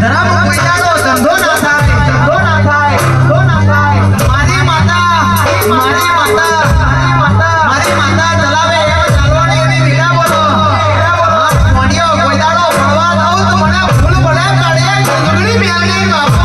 ધરામ કોઈદાનો ધંધો ના થાય મારી માતા ચલાવે એમ ચાલવાની એવી વીરા બોલો મોડિયો કોઈદાનો પડવા દઉં તો મને ફૂલ પડે કાઢે ગગડી મેલી બાપો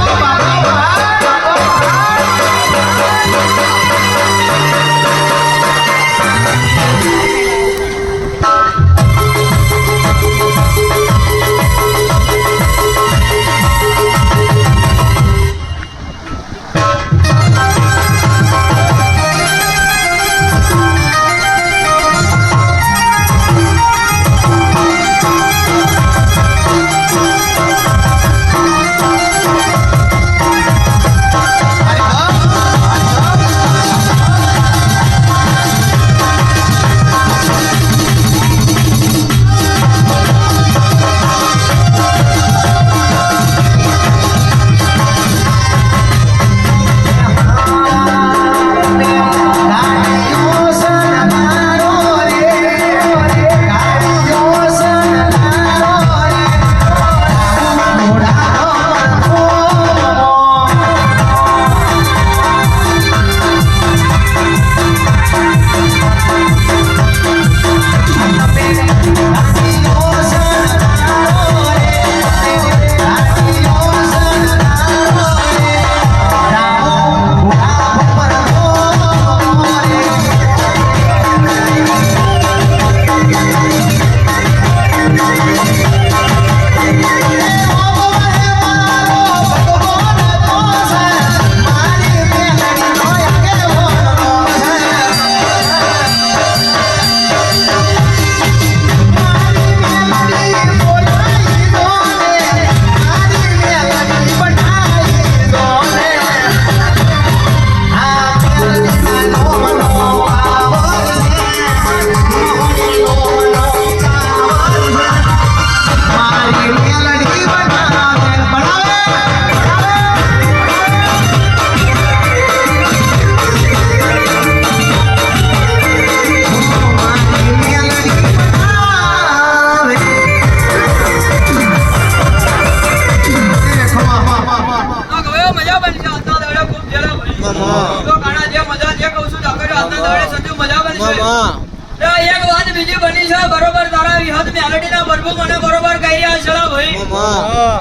એક વાત બીજી બની છે બરોબર તારા વિહત મેલડીના બરબુ મને બરોબર કહી રહ્યા છે ભાઈ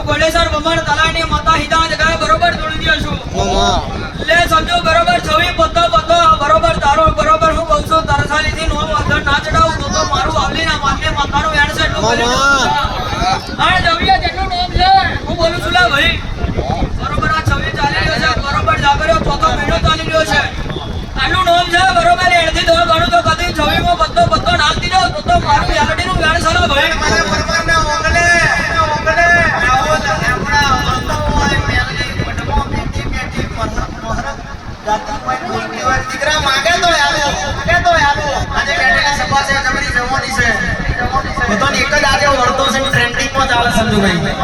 ગોડેસર બમણ તલાની માતા હિતા જગ્યાએ બરોબર જોડી દયો છું લે સમજો બરોબર છવી પત્તો બરોબર તારો બરોબર હું કહું છું તરસાલીથી નો અંદર ના ચડાવું તો મારું આવલીના માથે માતાનું વેણ છે એટલું કરી આ જવિયા જેટલું નામ છે હું બોલું છું લે ભાઈ બરોબર આ છવી ચાલી રહ્યો છે બરોબર જાગર્યો ચોથો મહિનો ચાલી રહ્યો છે આનું નામ છે બરોબર એડથી તો ગણું તો કદી છવીમાં પત્તો નામ દીધો તો મારું યાલડીનું વેણ છે ભાઈ મને પરમાના ઓગલે આવો લેપડા વળતો હોય મેલડી પટમો બેટી મોહર દાતા કોઈ બોલતી હોય દીકરા માગે તો આવ્યો આજે બેટીની સભા છે જબરી જમવાની છે તો એક જ આજે વળતો છે ટ્રેન્ડિંગમાં ચાલે સંજુભાઈ